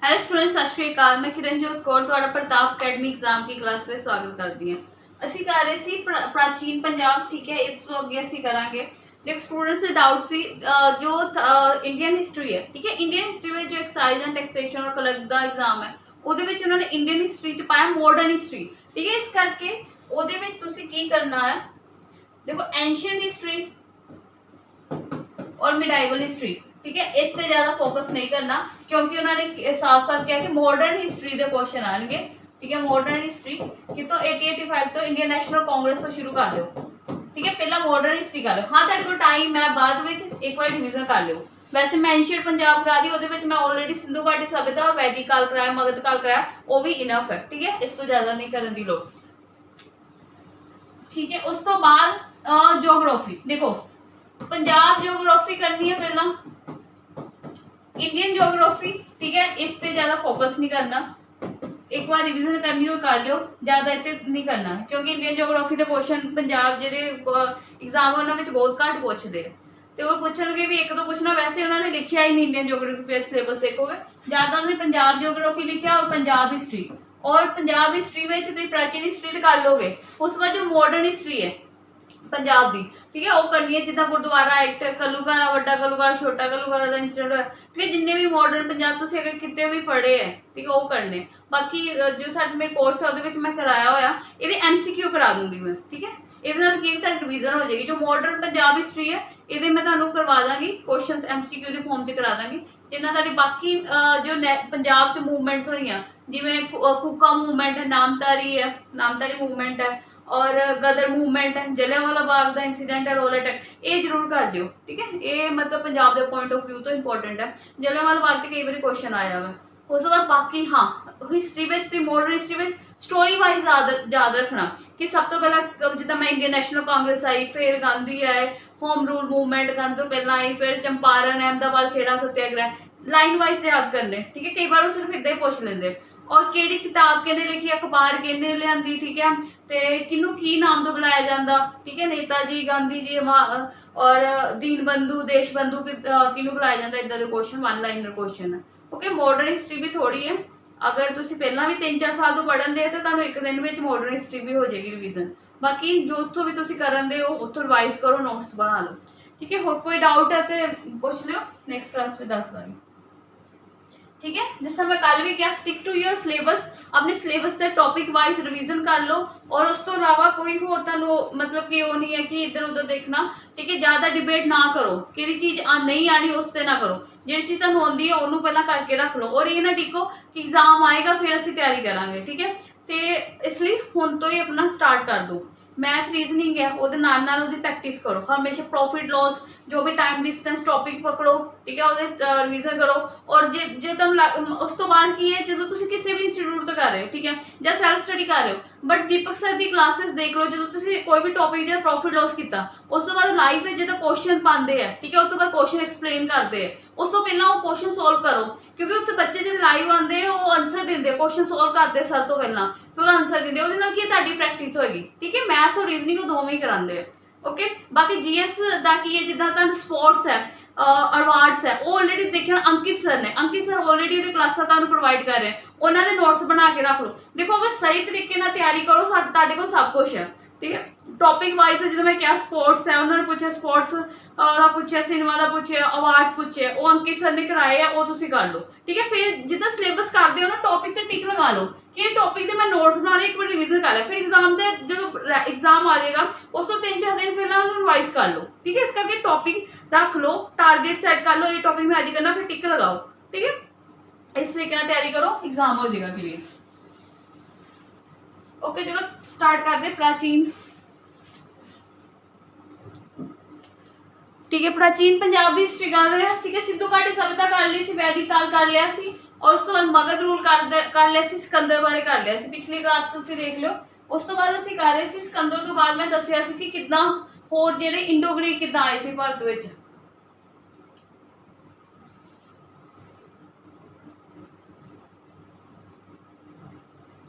Hello student, सत श्री अकाल। मैं किरणजोत कौर ਤੁਹਾਡਾ ਪ੍ਰਤਾਪ ਅਕੈਡਮੀ एग्जाम की क्लास में स्वागत करती ਹਾਂ। ਅਸੀਂ ਕਰ ਰਹੇ ਸੀ ਪ੍ਰਾਚੀਨ ਪੰਜਾਬ। ਠੀਕ ਹੈ, ਇਸ ਤੋਂ ਅੱਗੇ ਅਸੀਂ ਕਰਾਂਗੇ जो स्टूडेंट्स से डाउट सी जो इंडियन हिस्ट्री है। ठीक है, इंडियन हिस्ट्री में जो एक्साइज एंड टैक्सेशन और कलर का एग्जाम है ਉਹਦੇ ਵਿੱਚ ਉਹਨਾਂ ਨੇ ਇੰਡੀਅਨ ਹਿਸਟਰੀ ਚ ਪਾਇਆ ਮਾਡਰਨ ਹਿਸਟਰੀ। ਠੀਕ ਹੈ, ਇਸ ਕਰਕੇ ਉਹਦੇ ਵਿੱਚ ਤੁਸੀਂ ਕੀ ਕਰਨਾ ਹੈ, देखो एंशियंट हिस्ट्री और मिडाइवल हिस्ट्री। ठीक है, इस पे ज्यादा फोकस नहीं करना क्योंकि उन्होंने साफ साफ किया कि मॉडर्न हिस्ट्री के क्वेश्चन आएंगे। ठीक है, मॉडर्न हिस्ट्री कि तो 80-85 तो इंडियन नेशनल कांग्रेस तो शुरू कर लो। ठीक है, पहला मॉडर्न हिस्ट्री कर लो। हाँ, तेरे को टाइम है, बाद में एक बार डिवीजन कर लो। वैसे मैं एंशियंट पंजाब करा दी, ਉਹਦੇ मैं ऑलरेडी सिंधु घाटी सभ्यता और वैदिक काल कराया, मगध काल कराया, वो भी इनफ है। ठीक है, इस तो ज्यादा नहीं करने की लोड़। ठीक है, उस तो बाद ज्योग्राफी देखो, पंजाब ज्योग्राफी करनी है पहला, इंडियन ज्योग्राफी। ठीक है, इस पे ज्यादा फोकस नहीं करना, एक बार रिवीजन करनी हो कर लियो, ज्यादा इतने नहीं करना क्योंकि इंडियन ज्योग्राफी के क्वेश्चन पंजाब जेडे एग्जाम उन्होंने बहुत घट पूछते हैं तो वो पूछणगे भी एक दो पूछना। वैसे उन्होंने लिखा ही नहीं इंडियन ज्योग्राफी सिलेबस देखोगे, ज्यादा उन्होंने पंजाब ज्योग्राफी लिखा और पंजाब हिस्ट्री। और पंजाब हिस्ट्री में तुम प्राचीन हिस्ट्री तो कर लोगे, उस बाद जो मॉडर्न हिस्ट्री है पंजाब की, ठीक है, वो करनी है जिदा गुरुद्वारा एक्ट, कलूघारा, वड्डा कलूघारा, छोटा कलूघारा का इंसिडेंट है। ठीक है, जिन्ने भी मॉडर्न पंजाब तुम अगर कितने भी पढ़े है, ठीक है, वो करने। बाकी जो साडे मेरे कोर्स है वो मैं कराया होया, ये MCQ करा दूंगी मैं। ठीक है, ये डिवीजन हो जाएगी। जो मॉडर्न पंजाब हिस्ट्री है ये मैं तुहानू करवा दांगी, क्वेश्चन MCQ के फॉर्म च करा दांगी, जिन्ना तुहाडी बाकी जो पंजाब च मूवमेंट्स होईयां जिवें कूका मूवमेंट है, नामधारी मूवमेंट है और गदर मूवमेंट है, जलियांवाला बाग का इंसीडेंट है, रोल अटैक, ये जरूर कर दियो। ठीक है, ये मतलब पंजाब के पॉइंट ऑफ व्यू तो इंपॉर्टेंट है। जलियांवाला बाग से कई बार क्वेश्चन आया हुआ। उस बाद बाकी हाँ, हिस्ट्री में मॉडर्न हिस्ट्री में स्टोरी वाइज याद रखना कि सब तो पहला जिदा मैं इंडियन नेशनल कांग्रेस आई, फिर गांधी आए, होम रूल मूवमेंट गांधी तो पहला आई, फिर चंपारण, अहमदाबाद, खेड़ा सत्याग्रह, लाइन वाइज याद करने। ठीक है, कई बार वो सिर्फ इदा ही पूछ लेंगे। और केड़ी किताब किहने लिखी, अखबार किहने लियांदी, ठीक है, ते किनू की नाम तो बुलाया जाता। ठीक है, नेताजी, गांधी जी और दीन बंधु, देश बंधु किनू बुलाया जाता, इदा दे क्वेश्चन वन लाइनर क्वेश्चन है। ओके, मॉडर्न हिस्ट्री भी थोड़ी है, अगर तुसीं पहला भी 3-4 साल तो पढ़न दे तो तुहानू एक दिन में मॉडर्न हिस्ट्री भी हो जाएगी रिवीजन। बाकी जो उत्थों भी तुसीं करन दे हो उत्थों रिवाइज करो, नोट्स बना लो। ठीक है, होर कोई डाउट है तो पूछ लियो, नेक्स्ट क्लास में दस दांगी। ठीक है, जिस तरह मैं कल भी क्या, स्टिक टू योर सिलेबस, अपने सिलेबस से टॉपिक वाइज रिवीजन कर लो। और उस तो अलावा कोई होर तुहानू मतलब कि वो नहीं है कि इधर उधर देखना। ठीक है, ज़्यादा डिबेट ना करो, कि चीज़ नहीं आनी उससे ना करो, जी चीज़ तुहानू आउंदी है उन्होंने पहला करके रख लो। और ये ना टिको कि एग्जाम आएगा फिर असीं तैयारी करांगे। ठीक है, तो इसलिए हुण तो ही अपना स्टार्ट कर दो। मैथ रीजनिंग है वो प्रैक्टिस करो, हमेशा प्रॉफिट लॉस जो भी टाइम डिस्टेंस टॉपिक पकड़ो। ठीक है, वो रिवीजन करो। और जो तुम उस तो बाद की है जो तुम किसी भी इंस्टीट्यूट तो कर रहे हो, ठीक है, या सैल्फ स्टडी कर रहे हो, बट दीपक सर की क्लासेस देख लो, जो तुम कोई भी टॉपिक जो प्रॉफिट लॉस किया उस तो बाद लाइव में जो क्वेश्चन पाते हैं, ठीक है, उस तो बाद क्वेश्चन एक्सप्लेन करते हैं, उस तो पहला वो क्वेश्चन सॉल्व करो क्योंकि उत्थे बच्चे जो लाइव आते हैं वो आंसर देंगे, क्वेश्चन सॉल्व करते हैं सर तो पहला, तो आंसर देंगे, वो प्रैक्टिस होगी। ठीक है, मैथ्स और रीजनिंग वो दोवें ही कराते हैं। ओके, बाकी GS का की है, जिदा स्पोर्ट्स है, अवार्ड्स है, वो ऑलरेडी देखना अंकित सर ने, अंकित सर ऑलरेडी वो क्लासा प्रोवाइड कर रहे हैं, उन्होंने नोट्स बना के रख लो। देखो, अगर सही तरीके ना तैयारी करो तुहाडे कोल सब कुछ है। ठीक है, टॉपिक वाइज जो मैं क्या स्पोर्ट्स है, उन्होंने पूछा स्पोर्ट्स वाला पूछे, सिनेमा का पूछे, अवार्ड्स पूछे, वो अंकित सर ने कराए है, वो तुसीं कर लो। ठीक है, फिर जिदा सिलेबस करते हो ना टॉपिक से टिक लगा लो कि टॉपिक से मैं नोट्स बना लिया, एक बार रिवीजन कर लिया, फिर एग्जाम से जो एग्जाम आ जाएगा उस तो 3-4 दिन पहले रिवाइज कर लो। ठीक है, इस करके टॉपिक रख लो, टारगेट सेट कर लो, ये टॉपिक में आज करना, फिर टिक लगाओ। ठीक है, इस तरीके से तैयारी करो, एग्जाम हो जाएगा क्लियर। ओके, चलो स्टार्ट कर दे प्राचीन। ठीक है, प्राचीन पंजाब की हिस्ट्री कर रहे हैं। ठीक है, सिद्धू घाटी सभ्यता कर ली सी, वैदिक काल कर लिया सी, और उस तो बाद मगध रूल कर लिया सी, सिकंदर बारे कर लिया सी, पिछली क्लास तुसीं देख लियो। उस तो बाद असीं कर रहे सी सिकंदर तो बाद मैं दस्सिया सी कि किदां होर जिहड़े इंडो ग्रीक किदां आए सी भारत विच।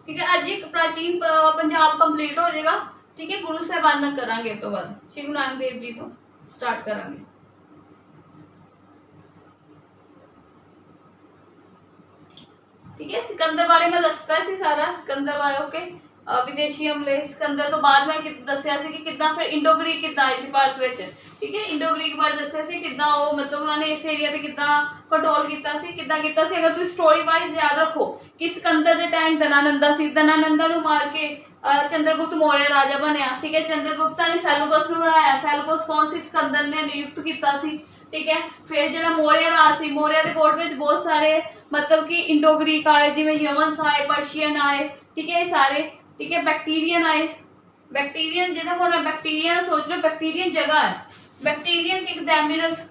ठीक है, अज एक प्राचीन पंजाब कंप्लीट हो जाएगा। ठीक है, गुरु साहबान करांगे तो बाद श्री गुरु नानक देव जी तो स्टार्ट करांगे। ठीक है। सिकंदर बारे मैं दसता सी सारा, सिकंदर बारे ओके। विदेशी हमले सिकंदर तो बाद मैं दसिया सी कि किद्दां फिर इंडो ग्रीक किद्दां आए सी भारत विच, ठीक है। इंडो ग्रीक बारे दसिया सी किद्दां वो मतलब उन्होंने इस एरिया ते किद्दां कंट्रोल कीता सी, किद्दां कीता सी। अगर तुसीं स्टोरी वाइज याद रखो कि सिकंदर दे टाइम धनानंदा सी, धनानंदा नूं मार के चंद्रगुप्त मौर्य राजा बनया, ठीक है। चंद्रगुप्ता ने सैलुकस नूं बनाया, सैलुकस कौन सी सिकंदर ने नियुक्त कीता सी, ठीक है। फिर जो मौर्य राज सी, मौर्य के कोर्ट में बहुत सारे मतलब कि इंडो ग्रीक आए, जिवें यमन्स आए, पर्शियन आए, ठीक है, सारे, ठीक है। बैक्टीरियन आए, बैक्टीरियन जिहड़ा होना बैक्टीरियन सोच लो, बैक्टीरियन जगह है, बैक्टीरियन एग्जामिनर्स,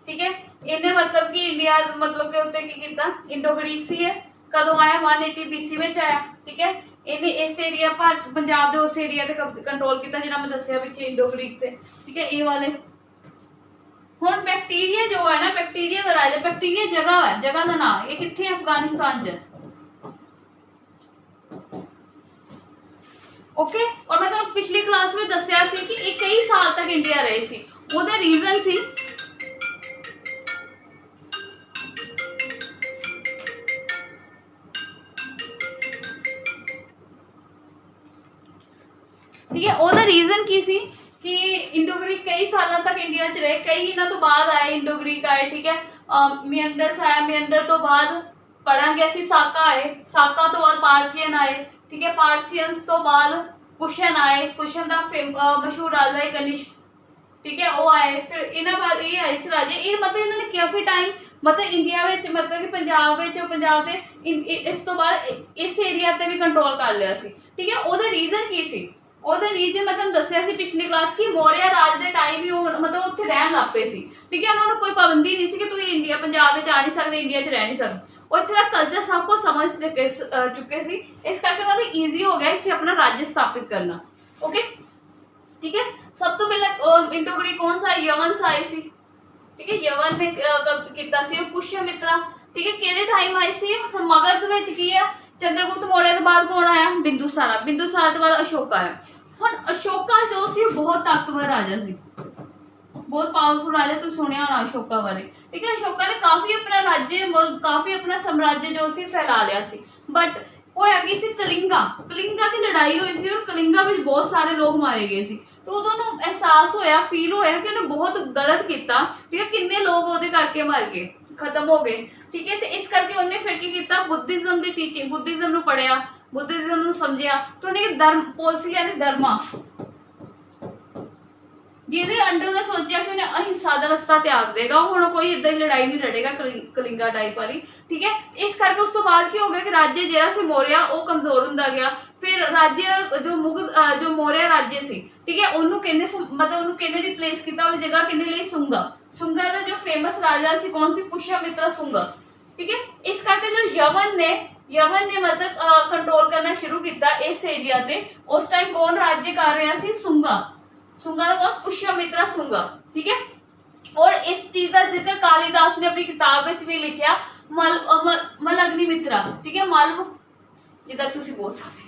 ठीक है। इन्हें मतलब कि इंडिया मतलब के उत्ते की कीता इंडो ग्रीक सी है, कदों आया 180 BC में आया, ठीक है। इन्हें इस एरिया भारत पंजाब के उस एरिया ते कंट्रोल किया जिहड़ा मैं दस्सिया पिछे इंडो ग्रीक ते, ठीक है। ये वाले हुण बैक्टीरिया जो है ना, बैक्टीरिया का राजा, बैक्टीरिया जगह है, जगह का नाम, ये कित्थे अफगानिस्तान च, ओके। और मैं तुहानूं पिछली क्लास में दस्सिया सी कि ये कई साल तक इंडिया रहे सी, ओहदा रीजन सी ठीक है। ओहदा रीजन की सी कि इंडो ग्रीक कई सालों तक इंडिया च रहे, कई इन्हां तो बाद आए इंडो ग्रीक आए, ठीक है। मियंडर्स आया, मियंडर तो बाद पढ़ांगे असीं साका आए, साका तो बाद पार्थियन आए, ठीक है। पार्थियंस तो बाद कुशन आए, कुशन का मशहूर राजा है कनिष्क, ठीक है, वो आए। फिर इन्हां बाद ये आए सी राजे, ये मतलब इन्होंने काफी टाइम मतलब इंडिया विच मतलब कि पंजाब ते इस तो बाद इस एरिया ते भी कंट्रोल कर लिया सी, ठीक है। ओहदा रीजन की सी, ओहदा रीजन मैं तुहानूं दस्सिया सी पिछली क्लास की मौर्य राज दे टाइम ही मतलब उत्थे रहन लग पे सी, ठीक है। उन्होंने कोई पाबंदी नहीं सी कि तुसीं इंडिया पंजाब विच आ नहीं सकदे, इंडिया च रह नहीं सकदे, और इत्थे दा कल्चर सब कुछ समझ चुके सी, इस करके उन्होंने ईजी हो गया इत्थे अपना राज्य स्थापित करना, ओके, ठीक है। सब तो पहले इंडो ग्रीक कौन सा यवंस आए सी, ठीक है, यवन ने कीता सी, पुष्यमित्रा, ठीक है, केड़े टाइम आए सी, मगध विच की है, चंद्रगुप्त मौर्य के बाद कौन आया, बिंदुसारा, बिंदुसार के बाद अशोक आया। हुण अशोका जो सी बहुत ताकतवर राजा सी, बहुत पावरफुल राजा, तू सुनिया होना अशोका बारे, ठीक है। अशोका ने काफी अपना राज्य काफी अपना साम्राज्य जो सी फैला लिया सी, बट होया की सी कलिंगा, कलिंगा की लड़ाई हुई सी और कलिंगा में बहुत सारे लोग मारे गए सी, तो उन्होंने एहसास होया, फील होया कि उन्हें बहुत गलत किया, ठीक है। किन्ने लोग ओहदे करके मर गए, खत्म हो गए, ठीक है। तो इस करके उन्हें फिर की किया, बुद्धिज्म की टीचिंग, बुद्धिज्म नूं पढ़िया, बुद्धिज्म नूं समझिया, तो उन्हें धर्म पॉलिसी यानी धर्मा जिहदे अंडर उन्हें सोचा कि उन्हें अहिंसा का रस्ता त्याग देगा, हुण कोई इदां दी लड़ाई नहीं लड़ेगा कलिंगा टाइप वाली, ठीक है। इस करके उस तो बाद की हो गया कि राज्य जिहड़ा सी मौर्य वो कमजोर हुंदा गया, फिर राज्य जो मुगल जो मौर्य राज्य सी, ठीक है, उन्होंने किन्ने मतलब उन्होंने किन्ने रिप्लेस किया, उन्हें जगह किन्ने लिए सुंगा, सुंगा का जो फेमस राजा सी कौन सी, पुष्यमित्रा सुंगा, ठीक है। इस करके जो यवन ने मतलब कंट्रोल करना शुरू किया इस एरिया ते, उस टाइम कौन राज्य कर रहा सी, सुंगा, सुंगा का कौन, पुष्यमित्रा सुंगा, ठीक है। और इस चीज का जिक्र कालिदास ने अपनी किताब में भी लिखा, मल अग्निमित्रा, ठीक है, मालव जिदा तुसी बोल सकते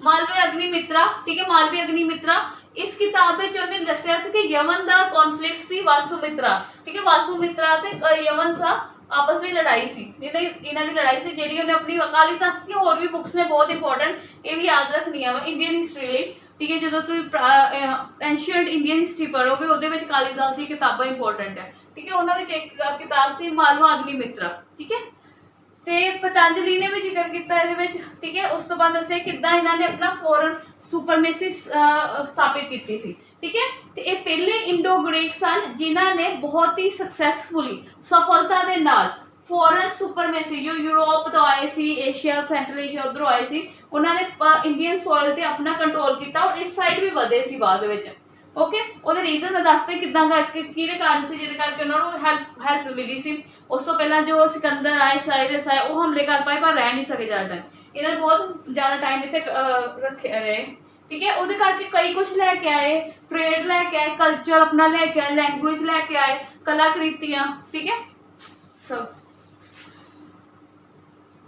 मालवीय अग्निमित्रा, ठीक है, मालवीय अग्निमित्रा, इस किताब में उन्हें दस्सिया सी कि यमन दा कॉन्फ्लिक्ट सी वासुमित्रा, ठीक है, वासुमित्रा ते यमन सा आपस में लड़ाई सी, इन्हां दी लड़ाई सी जेडी उन्हें अपनी कालिदास दी होर भी बुक्स ने बहुत इंपॉर्टेंट ये भी याद रखनी है इंडियन हिस्ट्री लिए, ठीक है। जो तुम एंशियंट इंडियन हिस्ट्री पढ़ोगे उहदे विच कालिदास दी किताबां इंपॉर्टेंट है, ठीक है। उन्हां विच एक किताब सी मालवा अग्निमित्रा, ठीक है। ते पतंजलि ने भी जिक्र किया इहदे विच, ठीक है। उस तो बाद दस्सिया किद्दां इन्हां ने अपना फॉरेन सुपरमेसी स्थापित की सी, ठीक है। ते ये पहले इंडो ग्रीक सन जिन्हां ने बहुत ही सक्सैसफुली सफलता दे नाल फॉरेन सुपरमेसी जो यूरोप तो आए सी, एशिया सेंट्रल एशिया उधरों आए सी, उन्होंने इंडियन सॉइल ते अपना कंट्रोल किया और इस साइड भी वधे सी बाद विच, ओके। ओहदे रीजन मैं दसदे किदां करके किहदे कारण सी जिहदे करके उन्होंने हेल्प मिली सी। उस तो पहला जो सिकंदर आए, साइरस आए, वो हमले कर पाए पर रह नहीं सके ज़्यादा टाइम, इन्होंने बहुत ज़्यादा टाइम इतने रखे रहे, ठीक है। उहदे करके कई कुछ लैके आए, ट्रेड लैके आए, कल्चर अपना लैके आए, लैंगुएज लैके आए, कलाकृतियाँ, ठीक है, सब।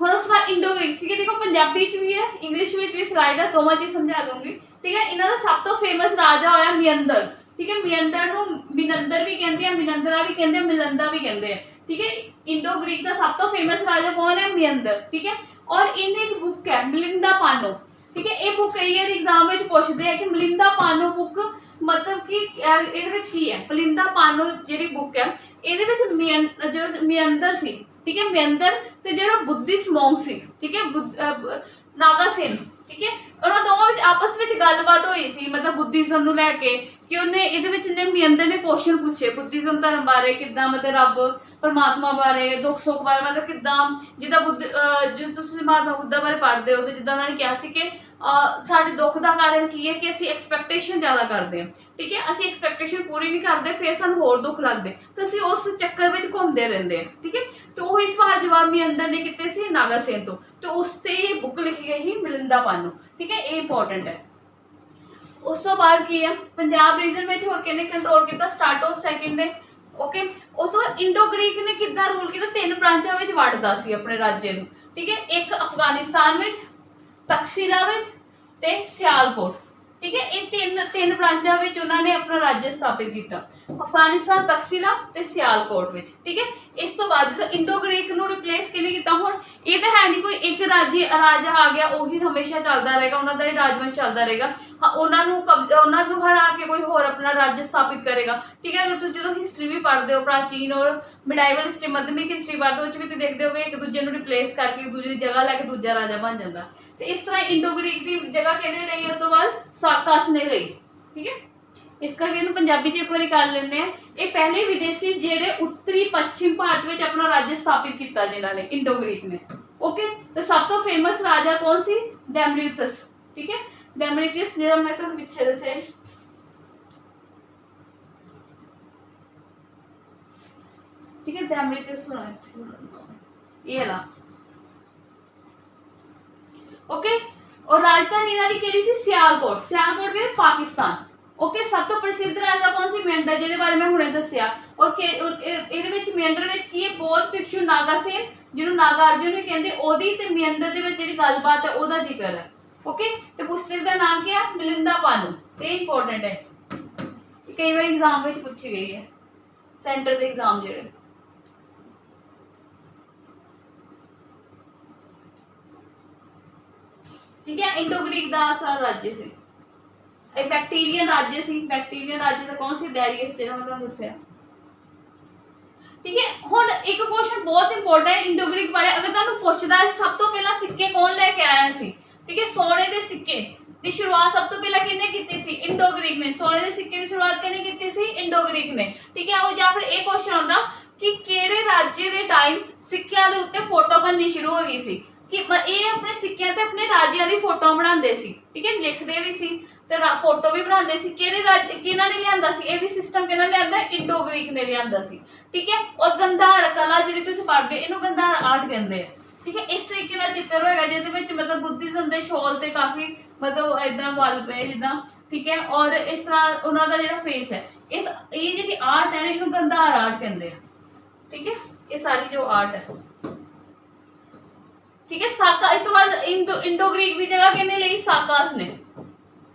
हुण उस बाद इंडो ग्रीक, ठीक है। देखो पंजाबी च भी है, इंग्लिश में भी स्लाइड है, दोवां चीज समझा दूंगी, ठीक है। इन्हां दा सब तो फेमस राजा होया मियंदर, ठीक है। मियंदर नूं मिनंदर भी कहंदे आ, मिनंदरा भी कहंदे आ, मिलंदा भी कहंदे आ, ठीक है। इंडो ग्रीक का सब तो फेमस राजा कौन है? मियंदर, ठीक है। और इन्हें एक बुक है मिलिंदा पानो, ठीक है। ये बुक कई बार एग्जाम में पूछते हैं कि मिलिंदा पानो बुक मतलब कि ਇਹਦੇ ਵਿੱਚ ਕੀ ਹੈ? ਮਿਲਿੰਦਾ ਪਾਨੋ ਜਿਹੜੀ ਬੁੱਕ ਹੈ ਇਹਦੇ ਵਿੱਚ ਜੋ ਮਿਅੰਦਰ ਸੀ, ਠੀਕ ਹੈ, ਮਿਅੰਦਰ ਤੇ ਜਿਹੜਾ ਬੁੱਧਿਸਟ ਮੌਂਕ ਸੀ, ਠੀਕ ਹੈ, ਨਾਗਾਸੇਨ, ਠੀਕ ਹੈ, ਉਹਨਾਂ ਦੋਵਾਂ ਵਿੱਚ ਆਪਸ ਵਿੱਚ ਗੱਲਬਾਤ ਹੋਈ ਸੀ ਮਤਲਬ ਬੁੱਧਿਜ਼ਮ ਨੂੰ ਲੈ ਕੇ ਕਿ ਉਹਨੇ ਇਹਦੇ ਵਿੱਚ ਨੇ ਮਿਅੰਦਰ ਨੇ ਕੁਐਸਚਨ ਪੁੱਛੇ ਬੁੱਧਿਜ਼ਮ ਧਰਮ ਬਾਰੇ, ਕਿੱਦਾਂ ਮਤਲਬ ਰੱਬ ਪਰਮਾਤਮਾ ਬਾਰੇ, ਦੁੱਖ ਸੁੱਖ ਬਾਰੇ, ਮਤਲਬ ਕਿੱਦਾਂ ਜਿੱਦਾਂ ਜੇ ਤੁਸੀਂ ਮਹਾਤਮਾ ਬੁੱਧਾ ਬਾਰੇ ਪੜ੍ਹਦੇ ਹੋ ਤੇ ਜਿੱਦਾਂ ਉਹਨਾਂ ਨੇ ਕਿਹਾ ਸੀ ਕਿ ਸਾਡੇ ਦੁੱਖ ਦਾ ਕਾਰਨ ਕੀ ਹੈ ਕਿ ਅਸੀਂ ਐਕਸਪੈਕਟੇਸ਼ਨ ਜ਼ਿਆਦਾ ਕਰਦੇ ਹਾਂ, ਠੀਕ ਹੈ, ਅਸੀਂ ਐਕਸਪੈਕਟੇਸ਼ਨ ਪੂਰੀ ਨਹੀਂ ਕਰਦੇ ਫਿਰ ਸਾਨੂੰ ਹੋਰ ਦੁੱਖ ਲੱਗਦੇ ਤੇ ਅਸੀਂ ਉਸ ਚੱਕਰ ਵਿੱਚ ਘੁੰਮਦੇ ਰਹਿੰਦੇ ਹਾਂ, ਠੀਕ ਹੈ। ਤੇ ਉਹੀ ਸਵਾਲ ਜਵਾਬ ਮਿਅੰਦਰ ਨੇ ਕੀਤੇ ਸੀ ਨਾਗਾਸੇਨ ਤੋਂ ਤੇ ਉਸ ਤੇ ਇਹ ਬੁੱਕ ਲਿਖੀ ਗਈ ਸੀ ਮਿਲਿੰਦਾ ਪਾਨੋ, ਠੀਕ ਹੈ। ਇਹ ਇੰਪੋਰਟੈਂਟ ਹੈ। ਉਸ ਤੋਂ ਬਾਅਦ ਕੀ ਹੈ ਪੰਜਾਬ ਰੀਜਨ ਵਿੱਚ ਹੋਰ ਕਿਹਨੇ ਕੰਟਰੋਲ ਕੀਤਾ? ਸਟਾਰਟੋ ਸੈਕਿੰਡ ਨੇ, ਓਕੇ। ਉਸ ਤੋਂ ਬਾਅਦ ਇੰਡੋ ਗ੍ਰੀਕ ਨੇ ਕਿੱਦਾਂ ਰੂਲ ਕੀਤਾ? 3 ਬ੍ਰਾਂਚਾਂ ਵਿੱਚ ਵੰਡਦਾ ਸੀ ਆਪਣੇ ਰਾਜੇ ਨੂੰ, ਠੀਕ ਹੈ। ਇੱਕ ਅਫਗਾਨਿਸਤਾਨ ਵਿੱਚ, ਤਕਸ਼ੀਲਾ ਵਿੱਚ ਤੇ ਸਿਆਲਕੋਟ, ਠੀਕ ਹੈ। ਇਹ ਤਿੰਨ ਬ੍ਰਾਂਚਾਂ ਵਿੱਚ ਉਹਨਾਂ ਨੇ ਆਪਣਾ ਰਾਜ ਸਥਾਪਿਤ ਕੀਤਾ, ਅਫਗਾਨਿਸਤਾਨ, ਤਕਸ਼ੀਲਾ ਤੇ ਸਿਆਲਕੋਟ ਵਿੱਚ, ਠੀਕ ਹੈ। ਇਸ ਤੋਂ ਬਾਅਦ ਜਦੋਂ ਇੰਡੋ ਗ੍ਰੀਕ ਨੂੰ ਰਿਪਲੇਸ ਕਿਹਨੇ ਕੀਤਾ? ਹੁਣ ਇਹ ਤਾਂ ਹੈ ਨਹੀਂ ਕੋਈ ਇੱਕ ਰਾਜਾ ਆ ਗਿਆ ਉਹੀ ਹਮੇਸ਼ਾ ਚੱਲਦਾ ਰਹੇਗਾ, ਉਹਨਾਂ ਦਾ ਹੀ ਰਾਜਵੰਸ਼ ਚੱਲਦਾ ਰਹੇਗਾ, ਉਹਨਾਂ ਨੂੰ ਹਰਾ ਕੇ ਕੋਈ ਹੋਰ ਆਪਣਾ ਰਾਜ ਸਥਾਪਿਤ ਕਰੇਗਾ, ਠੀਕ ਹੈ। ਅਗਰ ਤੁਸੀਂ ਜਦੋਂ ਹਿਸਟਰੀ ਵੀ ਪੜ੍ਹਦੇ ਹੋ ਪ੍ਰਾਚੀਨ ਔਰ ਮਿਡਾਈਵਲ ਹਿਸਟਰੀ, ਮੱਧਮਿਕ ਹਿਸਟਰੀ ਪੜ੍ਹਦੇ ਹੋ ਉਹ 'ਚ ਵੀ ਤੁਸੀਂ ਦੇਖਦੇ ਹੋਗੇ ਇੱਕ ਦੂਜੇ ਨੂੰ ਰਿਪਲੇਸ ਕਰਕੇ ਇੱਕ ਦੂਜੇ ਦੀ ਜਗ੍ਹਾ ਲੈ ਕੇ ਦੂਜਾ ਰਾਜਾ ਬਣ ਜਾਂਦਾ। ਤੇ ਇਸ ਤਰ੍ਹਾਂ ਇੰਡੋ ਗ੍ਰੀਕ ਦੀ ਜਗ੍ਹਾ ਕਿਹਨੇ ਲਈ? ਉਸ ਤੋਂ ਬਾਅਦ ਸਾਕਾਸ ਨੇ ਲਈ, ਠੀਕ ਹੈ। ਇਸ ਕਰਕੇ ਇਹਨੂੰ ਪੰਜਾਬੀ 'ਚ ਇੱਕ ਵਾਰੀ ਕਰ ਲੈਂਦੇ ਆ। ਇਹ ਪਹਿਲੇ ਵਿਦੇਸ਼ੀ ਜਿਹੜੇ ਉੱਤਰੀ ਪੱਛਮੀ ਭਾਰਤ ਵਿੱਚ ਆਪਣਾ ਰਾਜ ਸਥਾਪਿਤ ਕੀਤਾ ਜਿਨ੍ਹਾਂ ਨੇ ਇੰਡੋ ਗ੍ਰੀਕ ਨੇ, ਓਕੇ। ਤੇ ਸਭ ਤੋਂ ਫੇਮਸ ਰਾਜਾ ਕੌਣ ਸੀ? ਡੈਮਰੀਟਸ, ਠੀਕ ਹੈ। ਡੈਮਰੀਟਸ ਜਿਹੜਾ ਮੈਂ ਤੁਹਾਨੂੰ ਪਿੱਛੇ ਦੱਸਿਆ, ठीक है। डैमरीटस ये ला, ओके। और राजधानी इन्हां दी केड़ी सी? सियालकोट, सियालकोट के पाकिस्तान, ओके। सब तो प्रसिद्ध राजा कौन सी? मियंडर, जिहदे बारे मैं हुणे दस्सिया। और इहदे विच मियंडर विच की है? बौद्ध भिक्षु नागासेन जिहनूं नागार्जुन भी कहंदे, ओदी ते मियंडर दे विच जिहड़ी गलबात है ओदा जिक्र है, ओके। ते पुस्तक दा नाम क्या है? मिलिंदा पानो। ये इंपॉर्टेंट है, कई बार एग्जाम विच पूछी गई है, सेंटर दे एग्जाम जिहड़े, ठीक है। इंडो ग्रीक का आसान राज्य से एक बैक्टीरियन राज्य सी, बैक्टीरियन राज्य का कौन सी? दैरियस, जिहड़ा मैं तुहानूं दस्सिया, ठीक है। हुण एक क्वेश्चन बहुत इंपॉर्टेंट है इंडो ग्रीक बारे, अगर तुहानूं पुछदा है सब तो पहला सिक्के कौन लेके आया सी, ठीक है। सोने के सिक्के की शुरुआत सब तो पहला किहने कीती सी? इंडो ग्रीक ने। सोने के सिक्के की शुरुआत किहने कीती सी? इंडो ग्रीक ने, ठीक है। और या फिर एक क्वेश्चन आउंदा कि किहड़े राज्य दे टाइम सिक्किਆਂ ਦੇ ਉੱਤੇ फोटो बननी शुरू हो गई सी कि ਇਹ ਆਪਣੇ ਸਿੱਕਿਆਂ ਤੇ ਆਪਣੇ ਰਾਜਿਆਂ ਦੀ ਫੋਟੋ ਬਣਾਉਂਦੇ ਸੀ, ਠੀਕ ਹੈ, ਲਿਖਦੇ ਵੀ ਸੀ ਤੇ ਫੋਟੋ ਵੀ ਬਣਾਉਂਦੇ ਸੀ। ਕਿਹੜੇ ਰਾਜ ਕਿਹਨਾਂ ਨੇ ਲਿਆਂਦਾ ਸੀ? ਇਹ ਵੀ ਸਿਸਟਮ ਕਿਹਨਾਂ ਲਿਆਂਦਾ? ਇੰਡੋ ਗ੍ਰੀਕ ਨੇ ਲਿਆਂਦਾ ਸੀ, ਠੀਕ ਹੈ। ਔਰ ਗੰਧਾਰ ਕਲਾ ਜਿਹੜੀ ਤੁਸੀਂ ਪੜ੍ਹਦੇ ਇਹਨੂੰ ਗੰਧਾਰ ਆਰਟ ਕਹਿੰਦੇ ਆ, ਠੀਕ ਹੈ। ਇਸ ਤਰੀਕੇ ਨਾਲ ਚਿੱਤਰ ਹੋਏਗਾ ਜਿਹਦੇ ਵਿੱਚ ਮਤਲਬ ਬੁੱਧਿਜ਼ਮ ਦੇ ਸ਼ੋਲ ਤੇ ਕਾਫੀ ਮਤਲਬ ਇਦਾਂ ਵੱਲ ਪਏ ਜਿੱਦਾਂ, ਠੀਕ ਹੈ। ਔਰ ਇਸ ਤਰ੍ਹਾਂ ਉਹਨਾਂ ਦਾ ਜਿਹੜਾ ਫੇਸ ਹੈ ਇਹ ਜਿਹੜੀ ਆਰਟ ਹੈ ਇਹਨੂੰ ਗੰਧਾਰ ਆਰਟ ਕਹਿੰਦੇ ਆ, ठीक है। ये सारी जो आर्ट है, ठीक है। साका इस तो बाद इंडो ग्रीक की जगह किहने लई? साकास ने।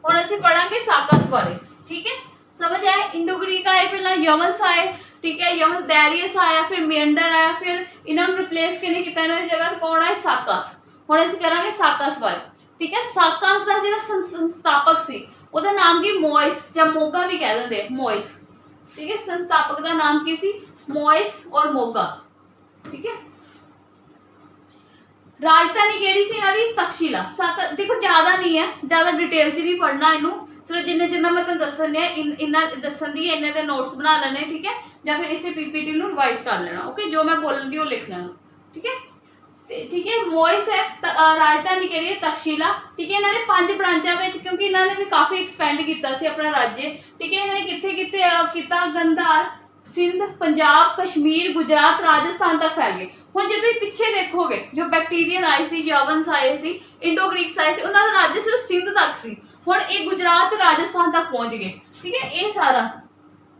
हुण असीं पढ़ांगे साकास बारे, ठीक है। समझ आए? इंडो ग्रीक आए, पहला यवंस आए, ठीक है। यवंस दैरियस आया, फिर मियंडर आया, फिर इन्हां नूं रिप्लेस किहने कीता? इन्हां दी जगह कौन आए? साकास। हुण असीं करांगे साकास बारे, ठीक है। साकास दा जिहड़ा संस्थापक सी ਉਹਦਾ नाम की मोइस या मोगा भी कह दिंदे, मोइस, ठीक है। संस्थापक का नाम की सी? मोइस और मोगा, ठीक है। राजधानी केड़ी सी इन्हां दी? तक्षशिला। देखो ज्यादा नहीं है, ज्यादा डिटेल च नहीं पढ़ना इनू, सिर्फ जिन्ना मैं तुहानूं दस्सण है इन्ना दस्सण दी इन्ने दे नोट्स बना लेने, ठीक है। या फिर इसे पीपीटी नूं रिवाइज कर लेना, ओके। जो मैं बोलूंगी वो लिख लेना, ठीक है। ठीक है। मोइस है, राजधानी केड़ी है? तक्षशिला, ठीक है। इन्होंने 5 ब्रांचा में, क्योंकि इन्होंने भी काफ़ी एक्सपेंड किया सी अपना राज्य, ठीक है। इन्होंने कित्थे कित्थे किया? गंधार, सिंध, पंजाब, कश्मीर, गुजरात, राजस्थान तक फैल गए। हुण जो तुसीं पिछे देखोगे जो बैक्टीरियन आए सी, यवंस आए सी, इंडो ग्रीक्स आए सी, उन्हां दा राज्य सिर्फ सिंध तक सी। हुण ये गुजरात राजस्थान तक पहुंच गए, ठीक है। ये सारा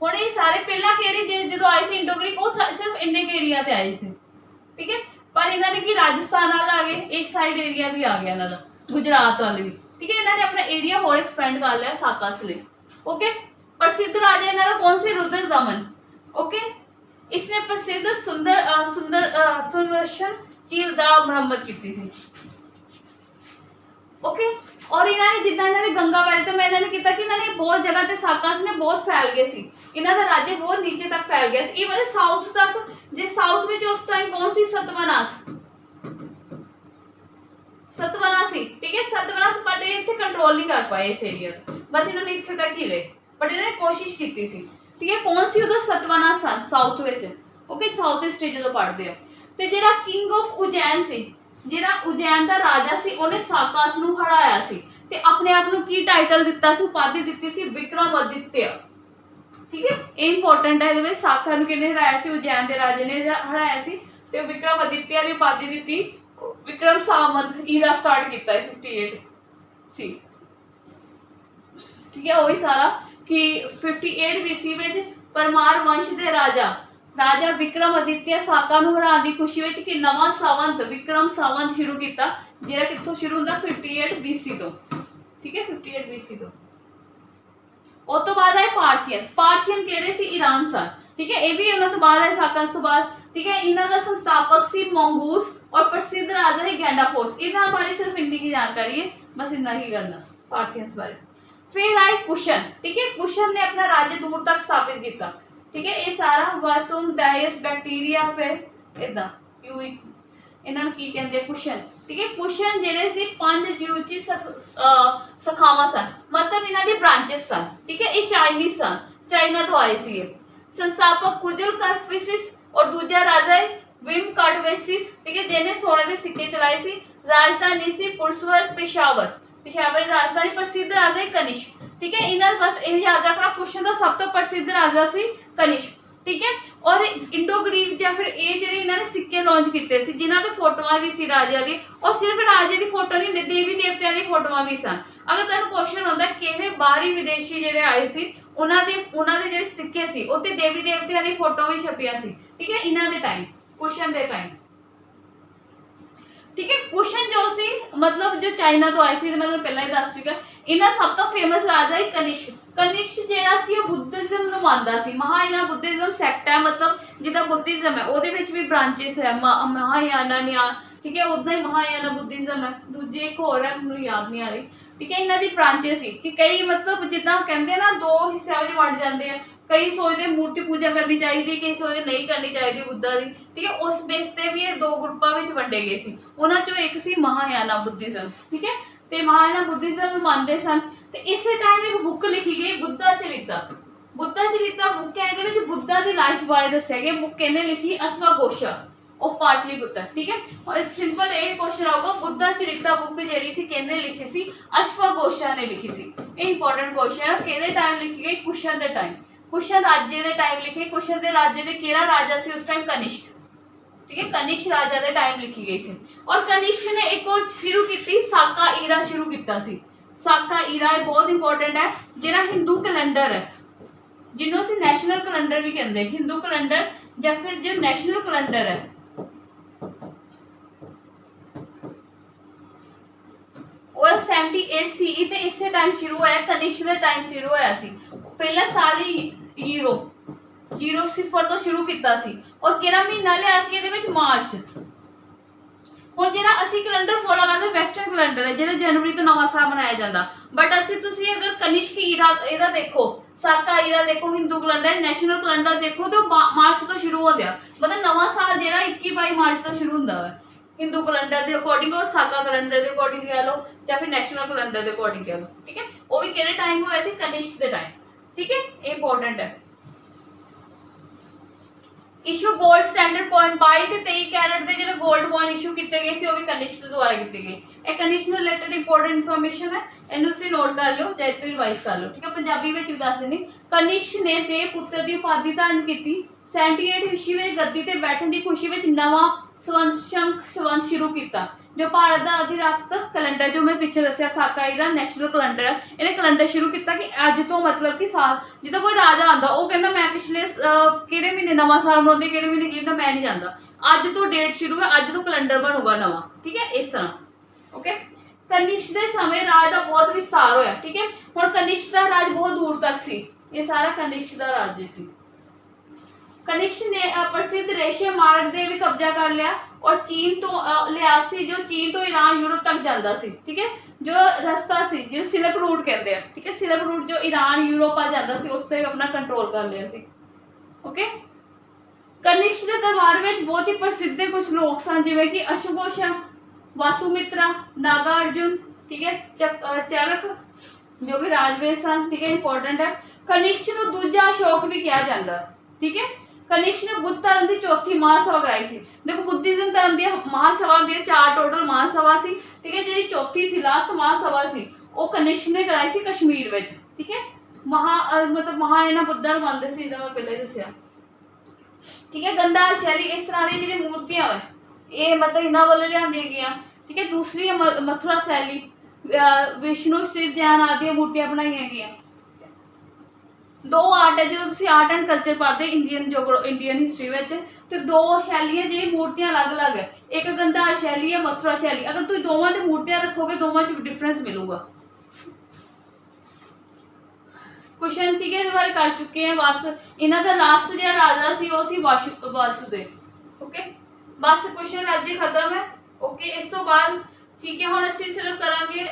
हुण ये सारे पहला किहड़े जो आए सी इंडो ग्रीक वो सिर्फ इंने के एरिया ते आए सी, ठीक है। पर इन्होंने की राजस्थान वाल आ गए, इस साइड एरिया भी आ गया इन्हां दा, गुजरात वाल भी, ठीक है। इन्होंने अपना एरिया होर एक्सपेंड कर लिया साकास ने, ओके। प्रसिद्ध राजा इन्हां दा कौन सी? रुद्र दमन, ओके। इसने प्रसिद्ध सुदर्शन झील दा मुरम्मत की सी। ओके, और इन्होंने जिदा इन्होंने गंगा वैली तो मैं इन्होंने किया कि इन्होंने बहुत जगह ते साकास ने बहुत फैल गए सी, इन्हों का राज्य बहुत नीचे तक फैल गया सी, इवन साउथ तक। जे साउथ में उस टाइम कौन सी सतवनास सी, ठीक है, सतवनास, बट इतने कंट्रोल नहीं कर पाए इस एरिया, बस इन्होंने इतने तक ही रहे, बट इन्होंने कोशिश की सी, ठीक है। कौन सी उदो सतवनास सन साउथ में। ओके, साउथ ईस्ट जो पढ़ते हो तो जो किंग ऑफ उज्जैन से, ਜਿਹੜਾ उज्जैन ਦਾ राजा सी ਉਹਨੇ ਸਾਕਾਸ ਨੂੰ ਹਰਾਇਆ ਸੀ ਤੇ ਆਪਣੇ ਆਪ ਨੂੰ ਕੀ ਟਾਈਟਲ ਦਿੱਤਾ ਸੀ, ਉਪਾਧੀ ਦਿੱਤੀ ਸੀ ਵਿਕਰਮਾਦਿੱਤਿਆ। ਠੀਕ ਹੈ, ਇਹ ਇੰਪੋਰਟੈਂਟ ਹੈ। ਇਹਦੇ ਵਿੱਚ ਸਾਕਾ ਨੂੰ ਕਿਹਨੇ ਹਰਾਇਆ ਸੀ, ਉਜੈਨ ਦੇ ਰਾਜੇ ਨੇ ਹਰਾਇਆ ਸੀ ਤੇ ਵਿਕਰਮਾਦਿੱਤਿਆ ਦੀ ਉਪਾਧੀ ਦਿੱਤੀ। ਵਿਕਰਮ ਸਾਵੰਤ ਈਰਾ ਸਟਾਰਟ ਕੀਤਾ 58 ਸੀ। ਠੀਕ ਹੈ, ਉਹੀ ਸਾਰਾ ਕਿ 58 BC ਵਿੱਚ ਪਰਮਾਰ ਵੰਸ਼ ਦੇ राजा विक्रमादित्य साका ਨੂੰ ਹਰਾਉਣ ਦੀ ਖੁਸ਼ੀ ਵਿੱਚ ਕਿ ਨਵਾਂ ਸਾਵੰਤ ਵਿਕਰਮ ਸਾਵੰਤ ਸ਼ੁਰੂ ਕੀਤਾ, ਜਿਹੜਾ ਕਿੱਥੋਂ ਸ਼ੁਰੂ ਹੁੰਦਾ 58 BC ਤੋਂ। ਠੀਕ ਹੈ, 58 BC ਤੋਂ। ਉਸ ਤੋਂ ਬਾਅਦ ਆਏ ਪਾਰਥੀਅਨ ਕਿਹੜੇ ਸੀ, ਈਰਾਨ ਸਨ। ਠੀਕ ਹੈ, ਇਹ ਵੀ ਉਹਨਾਂ ਤੋਂ ਬਾਅਦ ਆਏ ਸਾਕਾਸ ਤੋਂ ਬਾਅਦ। ਠੀਕ ਹੈ, ਇਹਨਾਂ ਦਾ ਸੰਸਥਾਪਕ ਸੀ ਮੰਗੂਸ और प्रसिद्ध राजा है गैंडाफोर्स। ਇਹਨਾਂ ਬਾਰੇ सिर्फ इतनी की जानकारी है, बस इतना ही करना पार्थियंस बारे। फिर आए कुशन। ठीक है, कुशन ने अपना राज्य दूर तक स्थापित किया। ठीक है, ये सारा वासुम डायस बैक्टीरिया फिर इदा यूवी इन्हां की कहते हैं कुशन। ठीक है, कुशन जेडे सी 5 जीवची शाखावां सन, मतलब इन्हां दी ब्रांचेस सन। ठीक है, ये चाइनीज सन, चाइना तो आए सी। संस्थापक कुजल कर्फिसिस और दूजा राजा विम काटवेसिस। ठीक है, जिन्हें सोने के सिक्के चलाए सी। राजधानी सी पुरस्वर पेशावर, पेशावर राजधानी। प्रसिद्ध राजा कनिष्क। ठीक है, इन्हां बस ये याद रखना, कुशन का सब तो प्रसिद्ध राजा सी कनिष्क। ठीक है, और इंडो ग्रीक या फिर ये ਜਿਹੜੇ ਇਹਨਾਂ ਨੇ ਸਿੱਕੇ ਲਾਂਚ ਕੀਤੇ ਸੀ, ਜਿਨ੍ਹਾਂ ਦੇ ਫੋਟੋਆਂ ਵੀ ਸੀ ਰਾਜਿਆਂ ਦੀ, ਔਰ ਸਿਰਫ ਰਾਜੇ ਦੀ ਫੋਟੋ ਨਹੀਂ, ਦੇਵੀ ਦੇਵਤਿਆਂ ਦੀ ਫੋਟੋਆਂ ਵੀ ਸਨ। ਅਗਰ ਤੁਹਾਨੂੰ ਕੁਐਸਚਨ ਹੁੰਦਾ ਕਿਹੜੇ ਬਾਹਰੀ ਵਿਦੇਸ਼ੀ ਜਿਹੜੇ ਆਏ ਸੀ, ਉਹਨਾਂ ਦੇ ਜਿਹੜੇ ਸਿੱਕੇ ਸੀ ਉੱਤੇ ਦੇਵੀ ਦੇਵਤਿਆਂ ਦੀ ਫੋਟੋ ਵੀ ਛਪੀਆਂ ਸੀ। ਠੀਕ ਹੈ, ਇਹਨਾਂ ਦੇ ਟਾਈਮ, ਕੁਸ਼ਨ ਦੇ ਟਾਈਮ। ठीक है, कुशन जो सी मतलब जो चाइना तो आए सी, मतलब पहला ही दस चुका। इन्हां सब तो फेमस राजा है कनिष्क। कनिष्क जेड़ा सी वो बुद्धिज्म ਨੂੰ ਮੰਨਦਾ ਸੀ। ਮਹਾयान बुद्धिज्म सैक्ट है, मतलब जिदा बुद्धिज्म है ਉਹਦੇ ਵਿੱਚ ਵੀ ब्रांचेस है, महायान न्यान। ठीक है, उदा ही महायान बुद्धिज्म है। दूजे एक और है, ਮੈਨੂੰ याद नहीं आ रही। ठीक है, इन्हां दी ब्रांचेस ਸੀ कि कई मतलब जिदा कहंदे ना दो हिस्सिਆਂ ਵਿੱਚ ਵੰਡ ਜਾਂਦੇ ਆ। कई सोचते मूर्ति पूजा करनी चाहिए, कई सोचते नहीं करनी चाहिए बुद्धा की। ठीक है, उस बेस पे भी ये दो ग्रुपों में वंडे गए सी। उन्हां चों एक सी महायान बुद्धिज्म। ठीक है, ते महायान बुद्धिज्म मानते सन। ते इस टाइम एक बुक लिखी गई बुद्धा चरिता। बुद्धा चरिता बुक है, इहदे विच बुद्धा दी लाइफ बारे दस्सिया गया। बुक किहने लिखी, अश्वघोषा ऑफ पाटलिपुत्र। ठीक है, और सिंपल एक क्वेश्चन आऊगा, बुद्धा चरिता बुक जिहड़ी सी किहने लिखी सी, अश्वघोषा ने लिखी सी। ये इंपॉर्टेंट क्वेश्चन है। किहदे टाइम लिखी गई, कुशन दे टाइम। कुशन राज्य के टाइम लिखे। कुशन के राज्य के केड़ा राजा से उस टाइम, कनिष्क। ठीक है, कनिष्क राजा के टाइम लिखी गई सी। और कनिष्क ने एक और शुरू की साका ईरा शुरू किया सी। साका ईरा बहुत इंपॉर्टेंट है, जिहड़ा हिंदू कैलेंडर है, जिन्हों से नेशनल कैलेंडर भी कहते हैं। हिंदू कैलेंडर या फिर जो नेशनल कैलेंडर है, वो 78 CE ते इस टाइम शुरू होया, कनिष्क के टाइम शुरू होया सी। पहला साल ही जीरो सिफर तो शुरू किया सी। और किहड़ा महीना लिया सी इहदे विच, मार्च। हुण जिहड़ा असीं कैलेंडर फॉलो करदे वेस्टर्न कैलेंडर है, जिहड़ा जनवरी तो नवां साल मनाया जाता। बट असीं तुसीं अगर कनिष्क ईरा इहदा देखो, साका ईरा देखो, हिंदू कैलेंडर, नेशनल कैलेंडर देखो तो मार्च तो शुरू होंदा। मतलब नवां साल जिहड़ा 21-22 मार्च तो शुरू हुंदा है हिंदू कैलेंडर के अकॉर्डिंग, और साका कैलेंडर के अकॉर्डिंग कह लो, या फिर नेशनल कैलेंडर के अकॉर्डिंग कह लो। ठीक है, वो भी किहड़े टाइम होया सी, कनिष्क के टाइम। ठीक है, इंपॉर्टेंट है। इशू गोल्ड स्टैंडर्ड कॉइन 22 ਤੇ 23 कैरेट ਦੇ ਜਿਹੜੇ गोल्ड कॉइन इशू ਕੀਤੇ ਗਏ ਸੀ, ਉਹ ਵੀ ਕਨਿਸ਼ਕ ਦੁਆਰਾ ਕੀਤੇ ਗਏ। ਇਹ ਕਨਿਸ਼ਕ ਨਾਲ ਰਿਲੇਟਡ ਇੰਪੋਰਟੈਂਟ ਇਨਫੋਰਮੇਸ਼ਨ ਹੈ, ਇਹਨੂੰ ਤੁਸੀਂ ਨੋਟ ਕਰ ਲਿਓ, ਚਾਹੇ ਤੁਸੀਂ ਰਿਵਾਈਜ਼ ਕਰ ਲਓ। ਠੀਕ ਹੈ, ਪੰਜਾਬੀ ਵਿੱਚ ਵੀ ਦੱਸ ਦਿੰਦੀ। ਕਨਿਸ਼ਕ ਨੇ ਦੇਵ ਪੁੱਤਰ ਦੀ ਉਪਾਧੀ ਧਾਰਨ ਕੀਤੀ। 78 ਈਸਵੀ ਵਿੱਚ ਗੱਦੀ ਤੇ ਬੈਠਣ ਦੀ ਖੁਸ਼ੀ ਵਿੱਚ ਨਵਾਂ संवत शुरू किया, जो भारत का अधिराज्य कैलेंडर, जो मैं पिछले दसिया साका ईरा नेशनल कैलेंडर है, इन्हें कैलेंडर शुरू किया कि अज तो मतलब कि साल जो कोई राजा आता वो कहता मैं पिछले किहड़े महीने नवां साल मनाते, किहड़े महीने की मैं नहीं जानता, अज तो डेट शुरू है, अज तो कैलेंडर बनूगा नवा। ठीक है, इस तरह। ओके, कनिष्क के समय राज का बहुत विस्तार होया। ठीक है, हुण कनिष्क का राज बहुत दूर तक सी, ये सारा कनिष्क का राज्य सी। कनिष्क ने प्रसिद्ध रेशम मार्ग ਦੇ ਵੀ ਕਬਜ਼ਾ ਕਰ ਲਿਆ और चीन तो लिया सी जो चीन तो ईरान यूरोप तक ਜਾਂਦਾ ਸੀ ठीक है जो ਰਸਤਾ ਸੀ ਜਿਹਨੂੰ ਸਿਲਕ ਰੂਟ ਕਹਿੰਦੇ ਆ ठीक है सिलक रूट जो ईरान यूरोप ਆ ਜਾਂਦਾ ਸੀ ਉਸ ਤੇ ਆਪਣਾ ਕੰਟਰੋਲ ਕਰ ਲਿਆ ਸੀ ओके कनिष्क ਦੇ ਦਰਬਾਰ ਵਿੱਚ ਬਹੁਤ ਹੀ ਪ੍ਰਸਿੱਧ ਕੁਝ ਲੋਕ ਸਨ ਜਿਵੇਂ ਕਿ ਅਸ਼ਵਘੋਸ਼ वासुमित्रा नागार्जुन ठीक है चरक जो कि राजवेद सन ठीक है इंपॉर्टेंट है कनिष्क ਨੂੰ ਦੂਜਾ ਅਸ਼ੋਕ ਵੀ ਕਿਹਾ ਜਾਂਦਾ ठीक है कनिष्क ने बुद्ध धर्म की चौथी महासभा कराई थी देखो बुद्धिज्म धर्म दी महासभा दी 4 टोटल महासभा सी ठीक है जी चौथी सी लास्ट महासभा सी वो कनिष्क ने कराई सी कश्मीर विच ठीक है मतलब महा इन्हां बुद्धां नूं मनदे सी जिवें मैं पहले दस्सिया ठीक है गंधार शैली इस तरह दी जिहड़ी मूर्तियां वा ये मतलब इन्हां वालों लिआंदियां गईयां ठीक है दूसरी मथुरा शैली विष्णु शिव जैन आदि मूर्तियां बनाईयां गईयां दो आर्ट है जो तुसी आर्ट एंड कल्चर पढ़ते इंडियन हिस्टरी में तो दो शैलियां जी मूर्तियां अलग अलग है एक गंधार शैली है मथुरा शैली अगर तुम दोवां दी मूर्तियां रखोगे दोवां च डिफरेंस मिलूगा क्वेश्चन ठीक है इस बारे कर चुके हैं बस इन्हां दा लास्ट जो राजा सी वो सी वासुदेव ओके बस क्वेश्चन अज ही खत्म है ओके इस तो बाद ठीक है हुण असीं सिर्फ करांगे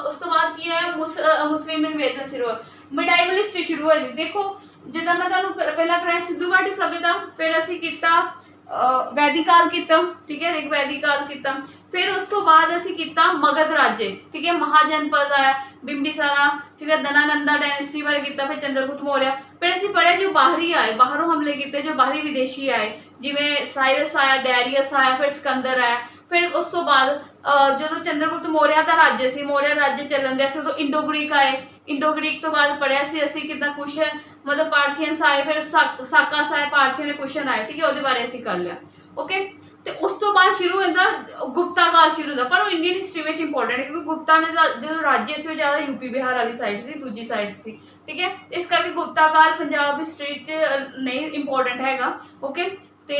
उस तो बाद की है मुस्लिम इन्वेजन शुरू मिडाइवल हिस्ट्री शुरू होई देखो जिद्दां मैं तुहानूं पहला कराया सिंधु घाटी सभ्यता फिर असीं कीता वैदिक काल कीता ठीक है एक वैदिक काल कीता फिर उस तो बाद असीं कीता मगध राज्य ठीक है महाजनपद आया बिंबिसारा ठीक है धनानंदा डायनेस्टी बारे कीता फिर चंद्रगुप्त मौर्य फिर असीं पढ़िया जो बाहरी आए बाहरों हमले कीते जो बाहरी विदेशी आए जिवें साइरस आया डैरियस आया फिर सिकंदर आया फिर उस तो बाद जो चंद्रगुप्त मौर्य का राज्य से मौर्य राज्य चलन दिया उदों इंडो ग्रीक आए इंडो ग्रीक तो बाद पढ़िया सी असीं कितना कुछ मतलब पार्थियंस आए फिर साकास आए पार्थियन कुशन आए ठीक है वो बारे असीं कर लिया ओके तो उस तो बाद शुरू होता गुप्ता काल शुरू होता पर वो इंडियन हिस्ट्री में इंपॉर्टेंट है क्योंकि गुप्ता ने जो राज्य से ज़्यादा यूपी बिहार वाली साइड से दूजी साइड से ठीक है इस करके गुप्ता काल पंजाब हिस्ट्री च नहीं इंपॉर्टेंट हैगा ओके तो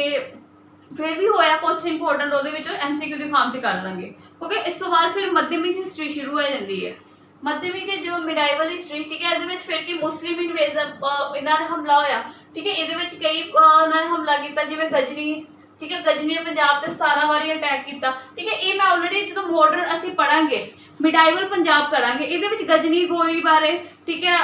फिर भी होया कुछ इंपॉर्टेंट वो MCQ के फॉर्म च कर लेंगे ओके इस तो बाद फिर मध्यमिक हिस्ट्री शुरू हो जाती है मध्यमिक जो मिडाइवल हिस्ट्री ठीक है ये फिर कि मुस्लिम इन्वेजन इन्होंने हमला होया ठीक है ये कई उन्होंने हमला किया जिवें गजनी ठीक है गजनी ने पंजाब से 17 बारी अटैक किया ठीक है ये मैं ऑलरेडी जो मॉडर्न असीं पढ़ांगे मिडाइवल पंजाब करांगे ये गजनी गोरी बारे ठीक है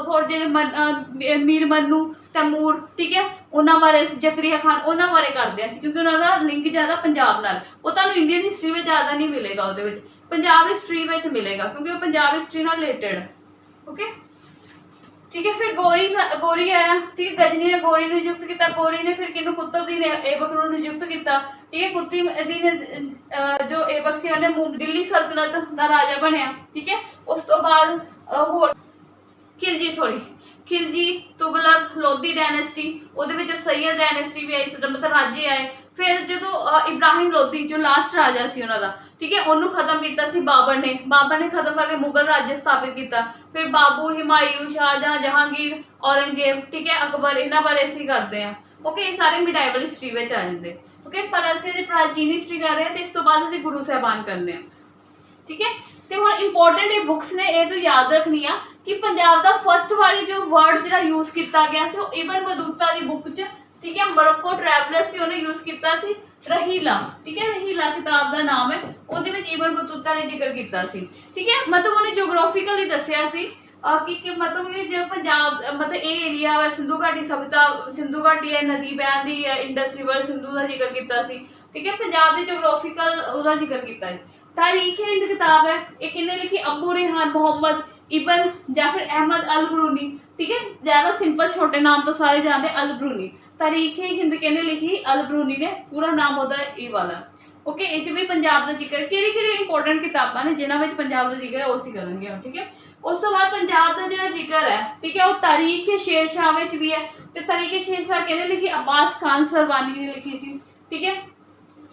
होर जिहड़े मीर मन्नू तैमूर ठीक है उन्होंने बारे जकरिया खान उन्होंने बारे करते हैं क्योंकि उन्होंंने लिंक ज़्यादा पंजाब नाल वो तुहानूं इंडियन हिस्ट्री में ज़्यादा नहीं मिलेगा वो पंजाब हिस्ट्री में मिलेगा क्योंकि वो पंजाब हिस्ट्री नाल रिलेटेड है ओके ठीक है फिर गोरी आया ठीक है गजनी ने गोरी नियुक्त किया गोरी ने फिर किनू कुतुबुद्दीन ऐबक नूं नियुक्त किया ठीक है कुतुबुद्दीन जो ऐबक सी उन्हें दिल्ली सल्तनत का राजा बनया ठीक है उस तो बाद होर खिलजी तुगलक लोधी डायनेस्टी वो सैयद डायनेस्टी भी आई मतलब राज्य आए फिर जो इब्राहिम लोधी जो लास्ट राजा सी उन्हों का ठीक है उन्होंने खत्म किया बाबर ने खत्म करके मुगल राज्य स्थापित किया फिर बाबू हिमायूं शाहजहां जहांगीर औरंगजेब ठीक है अकबर इन्हों बारे असीं करते हैं ओके ये सारे मिडाइवल हिस्ट्री में आ जाते ओके पर असीं प्राचीन हिस्ट्री कर रहे हैं तो इस तो बाद असीं गुरु साहबान करने हैं ठीक है तो हुण इंपॉर्टेंट ये बुक्स ने ये तो याद रखनी है कि पंजाब का फर्स्ट वाली जो वर्ड जो यूज़ किया गया से इबन बतूता की बुक च ठीक है मोरक्को ट्रैवलर से उन्हें यूज़ किया रहीला ठीक है रहीला किताब का नाम है वो इबन बतूता ने जिक्र किया ठीक है मतलब उन्हें जोग्राफिकली दसिया कि मतलब कि जो पंजाब मतलब ये एरिया है सिंधु घाटी सभ्यता सिंधु घाटी है नदी बहन दी है इंडस रिवर सिंधु का जिक्र किया ठीक है पंजाब के जोग्राफिकल उसका जिक्र किया तारीख हिंद किताब है एक इन्हें लिखी अबू रेहान मोहम्मद इबन या फिर अहमद अल बरूनी ठीक है ज़्यादा सिंपल छोटे नाम तो सारे जानते अल बरूनी तारीख हिंद कहने लिखी अल बरूनी ने पूरा नाम होता है ये वाला ओके ये भी पंजाब का जिक्र कि इंपॉर्टेंट किताबां ने जिन्होंने पंजाब का जिक्र है उसी करेंगे ठीक है उस तो बाद पंजाब का जो जिक्र है ठीक है वो तारीख शेरशाह में भी है तो तारीख शेरशाह कहने लिखी अब्बास खान सरवानी ने लिखी सी ठीक है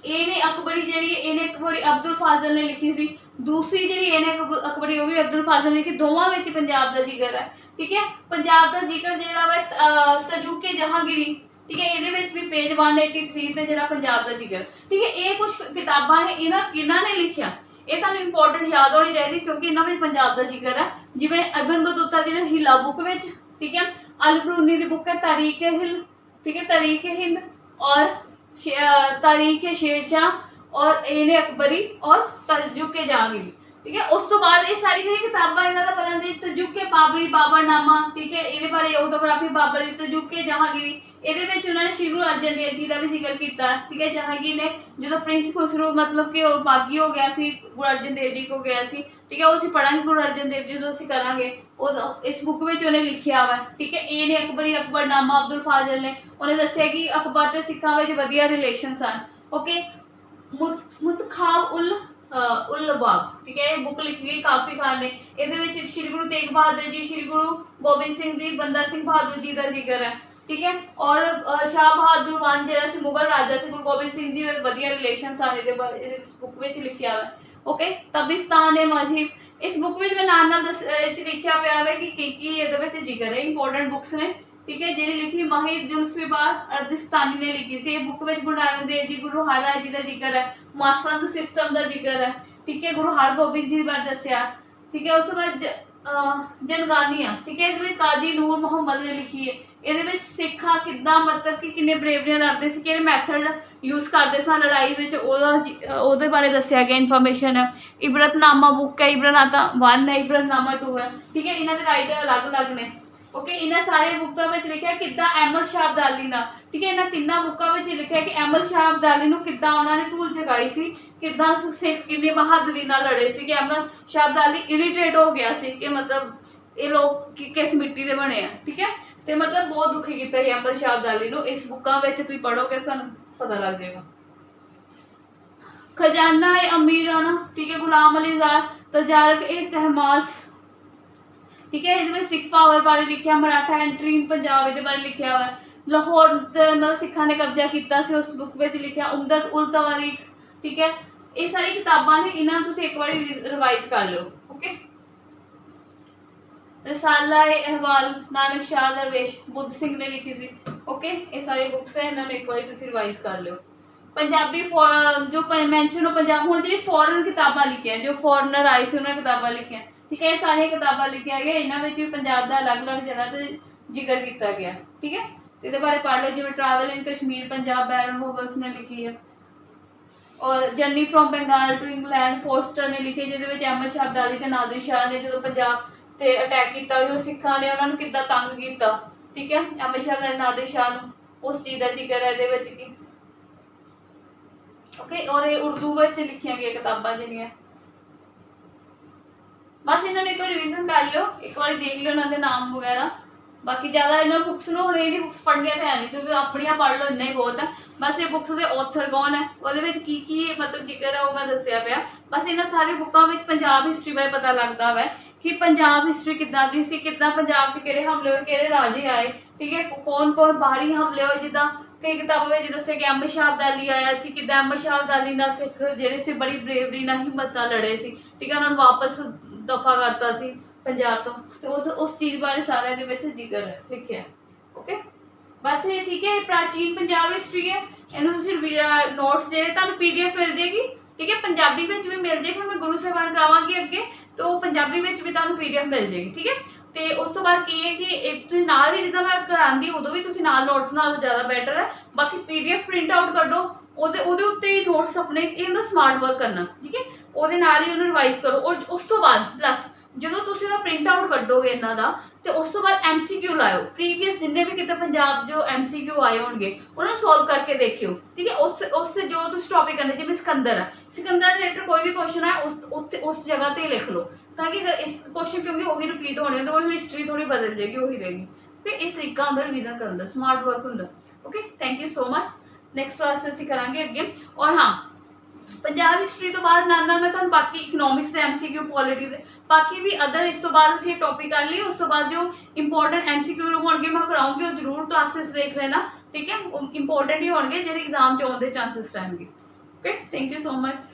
इन्हें अकबरी जी अकबरी अब्दुल फाजल ने लिखी सी दूसरी जी अकबरी वो भी अब्दुल फाजल ने लिखी दोवां में पंजाब का जिक्र है ठीक है पंजाब का जिक्र जो तजुके जहांगीरी ठीक है ये भी पेज 183 ते जो पंजाब का जिक्र ठीक है ये कुछ किताबां ने इन्हों ने लिखिया ये तुहानूं इंपॉर्टेंट याद होनी चाहिए क्योंकि इन्होंने में पंजाब का जिक्र है जिवें इबन बतूता की हिला बुक में ठीक है अल बरूनी की बुक है तारीख हिल ठीक है, तारीख हिंद और तारीख शेरशाह और एने अकबरी और तजुके जहांगीर। ठीक है, उस तो बाद ये सारी ਜਿਹੜੀ किताबां ਇਹਨਾਂ ਦਾ ਪਤਾ ਨਹੀਂ ਤਜੁਕੇ ਬਾਬਰੀ ਬਾਬਰਨਾਮਾ। ਠੀਕ ਹੈ, ਇਹਦੇ ਬਾਰੇ ਆਟੋਗ੍ਰਾਫੀ ਬਾਬਰ ਦੀ ਤਜੁਕੇ ਜਹਾਂਗੀਰੀ। ਇਹਦੇ ਵਿੱਚ ਉਹਨਾਂ ਨੇ ਸ਼੍ਰੀ ਗੁਰੂ ਅਰਜਨ ਦੇਵ ਜੀ ਦਾ ਵੀ ਜ਼ਿਕਰ ਕੀਤਾ। ਠੀਕ ਹੈ, ਜਹਾਂਗੀਰ ਨੇ ਜਦੋਂ ਪ੍ਰਿੰਸ ਖੁਸਰੂ मतलब ਕਿ ਉਹ ਬਾਗੀ ਹੋ ਗਿਆ ਸੀ, ਗੁਰੂ ਅਰਜਨ ਦੇਵ ਜੀ ਕੋ ਗਿਆ ਸੀ। ਠੀਕ ਹੈ, ਉਹ ਅਸੀਂ ਪੜਾਂਗੇ ਗੁਰੂ ਅਰਜਨ ਦੇਵ ਜੀ ਜਦੋਂ ਅਸੀਂ ਕਰਾਂਗੇ ਉਹ ਇਸ ਬੁੱਕ ਵਿੱਚ ਉਹਨੇ ਲਿਖਿਆ ਵਾ। ਠੀਕ ਹੈ, ਇਹ ਨੇ ਅਕਬਰੀ ਅਕਬਰਨਾਮਾ ਅਬਦੁਲ ਫਾਜ਼ਲ ਨੇ ਉਹਨੇ ਦੱਸਿਆ ਕਿ ਅਕਬਰ ਤੇ ਸਿੱਖਾਂ ਵਿੱਚ ਵਧੀਆ ਰਿਲੇਸ਼ਨ ਸਨ। ਓਕੇ, ਮੁਤਖਾਬ ਉਲ ਲਬਾਬ। ਠੀਕ ਹੈ, ਇਹ ਬੁੱਕ ਲਿਖੀ ਗਈ ਕਾਫੀ ਖਾਨ ਨੇ। ਇਹਦੇ ਵਿੱਚ ਸ਼੍ਰੀ ਗੁਰੂ ਤੇਗ ਬਹਾਦਰ ਜੀ, ਸ਼੍ਰੀ ਗੁਰੂ ਗੋਬਿੰਦ ਸਿੰਘ ਜੀ, ਬੰਦਾ ਸਿੰਘ ਬਹਾਦਰ ਜੀ ਦਾ ਜ਼ਿਕਰ ਹੈ। ठीक है, और शाह बहादुर वन ਜਿਹੜਾ ਸੀ ਮੁਗਲ ਰਾਜਾ ਸੀ, ਗੁਰੂ ਗੋਬਿੰਦ ਸਿੰਘ ਜੀ ਨਾਲ ਵਧੀਆ ਰਿਲੇਸ਼ਨ ਸਨ। ਇਹਦੇ ਬੁੱਕ ਵਿੱਚ ਲਿਖਿਆ ਹੋਇਆ। ਓਕੇ, ਤਬਿਸਤਾਨ ਏ ਮਜ਼ਹਬ। ਇਸ ਬੁੱਕ ਵਿੱਚ ਮੈਂ ਨਾਲ ਲਿਖਿਆ ਪਿਆ ਹੈ ਕਿ ਕੀ ਇਹਦੇ ਵਿੱਚ ਜ਼ਿਕਰ ਹੈ। ਇੰਪੋਰਟੈਂਟ ਬੁੱਕਸ ਨੇ। ਠੀਕ ਹੈ, ਜਿਹੜੀ ਲਿਖੀ ਮਾਹਿਰ ਜ਼ੁਲਫਿਕਾਰ ਅਰਦਿਸਤਾਨੀ ਨੇ ਲਿਖੀ ਸੀ। ਇਹ ਬੁੱਕ ਵਿੱਚ ਗੁਰੂ ਨਾਨਕ ਦੇਵ ਜੀ, ਗੁਰੂ ਹਰਿਰਾਏ ਜੀ ਦਾ ਜ਼ਿਕਰ ਹੈ, ਮਾਸੰਦ ਸਿਸਟਮ ਦਾ ਜ਼ਿਕਰ ਹੈ। ਠੀਕ ਹੈ, ਗੁਰੂ ਹਰਗੋਬਿੰਦ ਜੀ ਬਾਰੇ ਦੱਸਿਆ। ਠੀਕ ਹੈ, ਉਸ ਤੋਂ ਬਾਅਦ ਜਨਗਾਨੀਆਂ। ਠੀਕ ਹੈ, ਇਹਦੇ ਵਿੱਚ ਕਾਜੀ ਨੂਰ ਮੁਹੰਮਦ ਨੇ ਲਿਖੀ ਹੈ। ਇਹਦੇ ਵਿੱਚ ਸਿੱਖਾਂ ਕਿੱਦਾਂ मतलब ਕਿ ਕਿੰਨੇ ਬਰੇਵਰੀਆਂ ਲੜਦੇ ਸੀ, ਕਿਹੜੇ ਮੈਥਡ ਯੂਜ਼ ਕਰਦੇ ਸਨ ਲੜਾਈ ਵਿੱਚ, ਉਹਦੇ ਬਾਰੇ ਦੱਸਿਆ ਗਿਆ ਇਨਫੋਰਮੇਸ਼ਨ ਹੈ। ਇਬਰਤਨਾਮਾ ਬੁੱਕ ਹੈ, ਇਬਰਤਨਾਮਾ 1 ਹੈ, ਇਬਰਤਨਾਮਾ 2 ਹੈ। ਠੀਕ ਹੈ, ਇਹਨਾਂ ਦੇ ਰਾਈਟਰ ਅਲੱਗ-ਅਲੱਗ ਨੇ। ਓਕੇ, ਇਹਨਾਂ ਸਾਰੇ ਬੁੱਕਾਂ ਵਿੱਚ ਲਿਖਿਆ ਕਿੱਦਾਂ ਅਹਿਮਦ ਸ਼ਾਹ ਅਬਦਾਲੀ ਨਾਲ। ਠੀਕ ਹੈ, ਇਹਨਾਂ ਤਿੰਨਾਂ ਬੁੱਕਾਂ ਵਿੱਚ ਲਿਖਿਆ ਕਿ ਅਹਿਮਦ ਸ਼ਾਹ ਅਬਦਾਲੀ ਨੂੰ ਕਿੱਦਾਂ ਉਹਨਾਂ ਨੇ ਧੂਲ ਜਗਾਈ ਸੀ, ਕਿੱਦਾਂ ਸਿੱਖ ਕਿੰਨੀ ਬਹਾਦਰੀ ਨਾਲ ਲੜੇ ਸੀ ਕਿ ਅਹਿਮਦ ਸ਼ਾਹ ਅਬਦਾਲੀ ਇਰੀਟੇਟ ਹੋ ਗਿਆ ਸੀ ਕਿ मतलब ਇਹ ਲੋਕ ਕਿਸ ਮਿੱਟੀ ਦੇ ਬਣੇ ਆ। ਠੀਕ ਹੈ, ਤੇ मतलब ਬਹੁਤ ਦੁਖੀ ਕੀਤਾ ਸੀ ਅਹਿਮਦ ਸ਼ਾਹ ਅਬਦਾਲੀ ਨੂੰ। ਇਸ ਬੁੱਕਾਂ ਵਿੱਚ ਤੁਸੀਂ ਪੜ੍ਹੋਗੇ ਤੁਹਾਨੂੰ ਪਤਾ ਲੱਗ ਜਾਏਗਾ। खजाना ए अमीराना। ठीक है, गुलाम अली आजाद, तजारक ए तहमास। ठीक है, इसमें सिख पावर बारे लिखा, मराठा एंट्री इन पंजाब ਇਹਦੇ ਬਾਰੇ ਲਿਖਿਆ ਹੋਇਆ। ਲਾਹੌਰ मतलब ਸਿੱਖਾਂ ਨੇ ਕਬਜ਼ਾ ਕੀਤਾ ਸੀ, ਉਸ ਬੁੱਕ ਵਿੱਚ ਲਿਖਿਆ। ਉਮਦਤ ਉਲ ਤਵਾਰੀਖ। ਠੀਕ ਹੈ, ਇਹ ਸਾਰੀ ਕਿਤਾਬਾਂ ਨੇ, ਇਹਨਾਂ ਨੂੰ ਤੁਸੀਂ ਇੱਕ ਵਾਰੀ ਰਿਵਾਈਜ਼ ਕਰ ਲਿਓ। ਓਕੇ, रसाला ए अहवाल नानक शाह दरवेश बुद्ध सिंह ने लिखी सी। ओके, ये सारी बुक्स है, इन्होंने एक बार तुसी रिवाइज कर लियो। पंजाबी जो मेंशन हो पंजाब हुण जी फॉरेन किताबां लिखियां, जो फॉरेनर आए सी उन्होंने किताबां लिखियां। ठीक है, ये सारी किताबां लिखिया गया, इन्हां विच भी पंजाब दा अलग-अलग जगह ते जिक्र किया गया। ठीक है, इहदे बारे पढ़ लो, जिवें travel in Kashmir Punjab baron Hugel's ने लिखी है, और journey from Bengal to England Forster ने लिखी, जिहदे विच अहमद शाह अब्दाली ते नादिर शाह ने जो पंजाब ਤੇ ਅਟੈਕ ਕੀਤਾ, ਉਹ ਸਿੱਖਾਂ ਨੇ ਉਹਨਾਂ ਨੂੰ ਕਿੱਦਾਂ ਤੰਗ ਕੀਤਾ। ਠੀਕ ਹੈ, ਅਹਿਮਦ ਸ਼ਾਹ ਨੇ ਨਾਦਰ ਸ਼ਾਹ ਨੂੰ, ਉਸ ਚੀਜ਼ ਦਾ ਜ਼ਿਕਰ ਹੈ ਇਹਦੇ ਵਿੱਚ ਕੀ। ਓਕੇ, ਔਰ ਇਹ ਉਰਦੂ ਵਿੱਚ ਲਿਖੀਆਂ ਗਈਆਂ ਕਿਤਾਬਾਂ ਜਿਹੜੀਆਂ, ਬਸ ਇਹਨਾਂ ਨੂੰ ਇੱਕ ਵਾਰ ਰਿਵੀਜ਼ਨ ਕਰ ਲਿਓ, ਇੱਕ ਵਾਰੀ ਦੇਖ ਲਿਓ ਇਹਨਾਂ ਦੇ ਨਾਮ ਵਗੈਰਾ। ਬਾਕੀ ਜ਼ਿਆਦਾ ਇਹਨਾਂ ਬੁੱਕਸ ਨੂੰ ਹੁਣ ਇਹਦੀ ਬੁੱਕਸ ਪੜ੍ਹਨੀਆਂ ਤਾਂ ਹੈ ਨਹੀਂ, ਕਿਉਂਕਿ ਆਪਣੀਆਂ ਪੜ੍ਹ ਲਓ ਇੰਨਾ ਹੀ ਬਹੁਤ ਹੈ। ਬਸ ਇਹ ਬੁੱਕਸ ਦੇ ਆਥਰ ਕੌਣ ਹੈ, ਉਹਦੇ ਵਿੱਚ ਕੀ मतलब ਜ਼ਿਕਰ ਹੈ ਉਹ ਮੈਂ ਦੱਸਿਆ ਪਿਆ। ਬਸ ਇਹਨਾਂ ਸਾਰੀ ਬੁੱਕਾਂ ਵਿੱਚ ਪੰਜਾਬ ਹਿਸਟਰੀ ਬਾਰੇ ਪਤਾ ਲੱਗਦਾ ਵਾ ਕਿ ਪੰਜਾਬ ਹਿਸਟਰੀ ਕਿੱਦਾਂ ਦੀ ਸੀ, ਕਿੱਦਾਂ ਪੰਜਾਬ 'ਚ ਕਿਹੜੇ ਹਮਲੇ ਹੋਏ, ਕਿਹੜੇ ਰਾਜੇ ਆਏ। ਠੀਕ ਹੈ, ਕੌਣ ਬਾਹਰੀ ਹਮਲੇ ਹੋਏ, ਜਿੱਦਾਂ ਕਈ ਕਿਤਾਬਾਂ ਵਿੱਚ ਦੱਸਿਆ ਕਿ ਅਹਿਮਦ ਸ਼ਾਹ ਅਬਦਾਲੀ ਆਇਆ ਸੀ, ਕਿੱਦਾਂ ਅਹਿਮਦ ਸ਼ਾਹ ਅਬਦਾਲੀ ਨਾਲ ਸਿੱਖ ਜਿਹੜੇ ਸੀ ਬੜੀ ਬਰੇਵਰੀ ਨਾਲ ਹਿੰਮਤ ਨਾਲ ਲੜੇ ਸੀ। ਠੀਕ ਹੈ, ਉਹਨਾਂ ਨੂੰ ਵਾਪਸ ਦਫਾ ਕਰਤਾ ਸੀ ਪੰਜਾਬ ਤੋਂ, ਤੇ ਉਸ ਚੀਜ਼ ਬਾਰੇ ਸਾਰਾ ਇਹਦੇ ਵਿੱਚ ਜ਼ਿਕਰ ਹੈ ਲਿਖਿਆ। ਓਕੇ, ਬਸ ਇਹ ਠੀਕ ਹੈ, ਪ੍ਰਾਚੀਨ ਪੰਜਾਬ ਹਿਸਟਰੀ ਹੈ। ਇਹਨੂੰ ਤੁਸੀਂ ਨੋਟਸ ਜਿਹੜੇ ਤੁਹਾਨੂੰ PDF ਮਿਲ ਜਾਏਗੀ। ठीक है, पंजाबी ਵਿੱਚ ਵੀ ਮਿਲ ਜਾਏਗੀ, मैं गुरु ਸਾਹਿਬਾਨ ਕਰਾਵਾਂਗੀ ਅੱਗੇ, तो पंजाबी ਵਿੱਚ ਵੀ ਤੁਹਾਨੂੰ PDF ਮਿਲ ਜਾਏਗੀ। ठीक है, ਤੇ ਉਸ ਤੋਂ ਬਾਅਦ ਕੀ ਹੈ ਕਿ ਇੱਕ ਤੁਸੀਂ ਨਾਲ ਹੀ ਜਿੱਦਾਂ ਮੈਂ ਕਰਾਂਦੀ ਉਦੋਂ ਵੀ ਤੁਸੀਂ ਨਾਲ ਨੋਟਸ ਨਾਲ ਜ਼ਿਆਦਾ ਬੈਟਰ ਹੈ। ਬਾਕੀ PDF ਪ੍ਰਿੰਟ ਆਊਟ ਕੱਢੋ, ਉਹਦੇ ਉੱਤੇ ਨੋਟਸ ਆਪਣੇ ਇਹਦਾ ਸਮਾਰਟ ਵਰਕ ਕਰਨਾ। ਠੀਕ ਹੈ, ਉਹਦੇ ਨਾਲ ਹੀ ਉਹਨੂੰ ਰਿਵਾਈਜ਼ ਕਰੋ, ਔਰ ਉਸ ਤੋਂ ਬਾਅਦ ਪਲੱਸ ਜਦੋਂ ਤੁਸੀਂ ਉਹਦਾ ਪ੍ਰਿੰਟ ਆਊਟ ਕੱਢੋਗੇ ਇਹਨਾਂ ਦਾ, ਤੇ ਉਸ ਤੋਂ ਬਾਅਦ MCQ ਲਾਇਓ। ਪ੍ਰੀਵੀਅਸ ਜਿੰਨੇ ਵੀ ਕਿਤੇ ਪੰਜਾਬ ਜੋ MCQ ਆਏ ਹੋਣਗੇ ਉਹਨਾਂ ਨੂੰ ਸੋਲਵ ਕਰਕੇ ਦੇਖਿਓ। ਠੀਕ ਹੈ, ਉਸ ਜੋ ਤੁਸੀਂ ਟੌਪਿਕ ਕਰਨੇ, ਜਿਵੇਂ ਸਿਕੰਦਰ ਹੈ, ਸਿਕੰਦਰ ਰਿਲੇਟਡ ਕੋਈ ਵੀ ਕੁਐਸਚਨ ਹੈ ਉਸ ਜਗ੍ਹਾ ਤੇ ਲਿਖ ਲਓ, ਤਾਂ ਕਿ ਇਸ ਕੁਐਸਚਨ ਕਿਉਂਕਿ ਉਹੀ ਰਿਪੀਟ ਹੋਣੇ ਹੁੰਦੇ, ਉਹੀ ਹਿਸਟਰੀ ਥੋੜੀ ਬਦਲ ਜਾਏਗੀ, ਉਹੀ ਰਹੇਗੀ। ਤੇ ਇਹ ਤਰੀਕਾ ਹੁੰਦਾ ਰਿਵੀਜ਼ਨ ਕਰਨ ਦਾ, ਸਮਾਰਟ ਵਰਕ ਹੁੰਦਾ। Okay, thank you so much. Next class ਅਸੀਂ ਕਰਾਂਗੇ ਅੱਗੇ। ਔਰ ਹਾਂ, ਪੰਜਾਬ ਹਿਸਟਰੀ ਤੋਂ ਬਾਅਦ ਨਾਲ ਮੈਂ ਤੁਹਾਨੂੰ ਬਾਕੀ ਇਕਨੋਮਿਕਸ ਦੇ MCQ, ਪੋਲਿਟੀ ਦੇ ਬਾਕੀ ਵੀ ਅਦਰ, ਇਸ ਤੋਂ ਬਾਅਦ ਅਸੀਂ ਇਹ ਟੌਪਿਕ ਕਰ ਲਈ। ਉਸ ਤੋਂ ਬਾਅਦ ਜੋ ਇੰਪੋਰਟੈਂਟ MCQ ਹੋਣਗੇ ਮੈਂ ਕਰਾਉਂਗੀ, ਉਹ ਜ਼ਰੂਰ ਕਲਾਸਿਸ ਦੇਖ ਲੈਣਾ। ਠੀਕ ਹੈ, ਉਹ ਇੰਪੋਰਟੈਂਟ ਹੀ ਹੋਣਗੇ ਜਿਹੜੇ ਐਗਜ਼ਾਮ 'ਚ ਆਉਣ ਦੇ ਚਾਂਸਸ ਰਹਿਣਗੇ। Okay, thank you so much.